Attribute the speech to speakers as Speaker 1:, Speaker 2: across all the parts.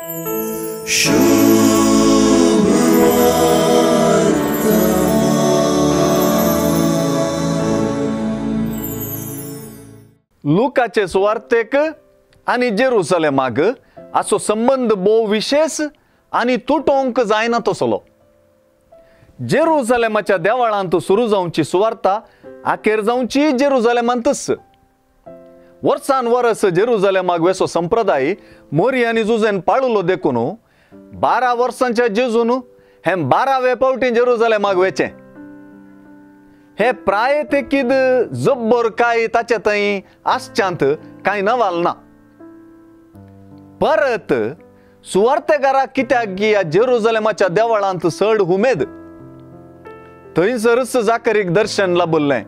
Speaker 1: लुकाचे सुवार्तेक आणि जेरुसलेमाक असो संबंध भोव विशेष आणि तुटोंक जायना तसलो. जेरुसलेमाच्या देवळांत सुरू जावची सुवार्ता अखेर जावची जेरुसलेमांतच. वर्सान वर्स जेरुसलेमाक वेसो संप्रदाय मोरी आणि जुजेन पाळुलो देखून 12 वर्सांच्या जेजून हे 12वे पावटी जेरुसलेमाक वेचे. हे प्राय ते किद जब्बर काय ताचे थंय आसच्यांत कांय नवाल ना. परत सुवार्तेकाराक कित्याक की या जेरुसलेमाच्या देवळांत चड उमेद. थंयसरच जाकरीक दर्शन लाभल्लें,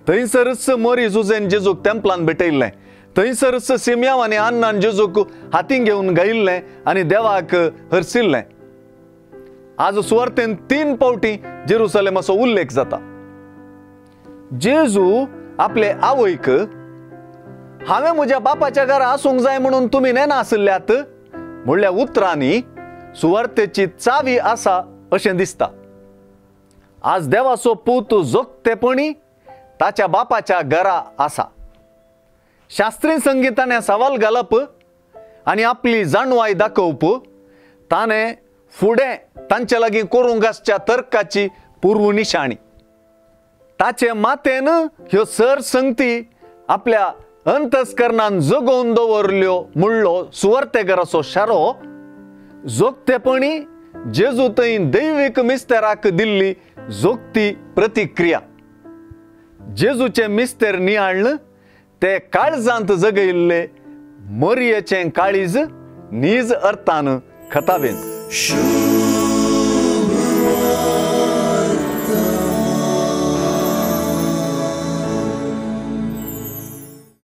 Speaker 1: थंयसरच मोरी जुजेन जेजूक तेंपलान भेटयल्लें, थंयसरच सिमयाव आनी अन्नान जेजूक हातीन घेवन गायिल्लें आनी देवाक हरसिल्लें. आज सुवार्तेन 3 पावटी जेरुसलेमाचो उल्लेख जाता. जेजू आपले आवयक हांवें म्हज्या बापाच्या घरा आसूंक जाय म्हणून तुमी नेना आसल्यात म्हणल्या उतरांनी सुवार्तेची चावी आसा अशें दिसता. आज देवाचो पूत जोगतेपणी ताच्या बापाच्या घरा आसा. शास्त्रीय संगीताने सवाल घालप आनी आपली जाणवाय दाखोवप ताणें फुडें तांचे लागीं करूंक आसच्या तर्काची पूर्व निशाणी. ताचे मातेन ह्यो सर संगती आपल्या अंतस्करणान जगोवन दवरल्यो म्हणलो सुवार्तेकाराचो शारो जोगतेपणी जेजू थंय दैवीक मिस्तेराक दिल्ली जोगती प्रतिक्रिया. जेजूचे मिस्तेर नियाळ्ळ ते काळजांत जगयल्ले मरियेचें काळीज नीज अर्थान खताबेन.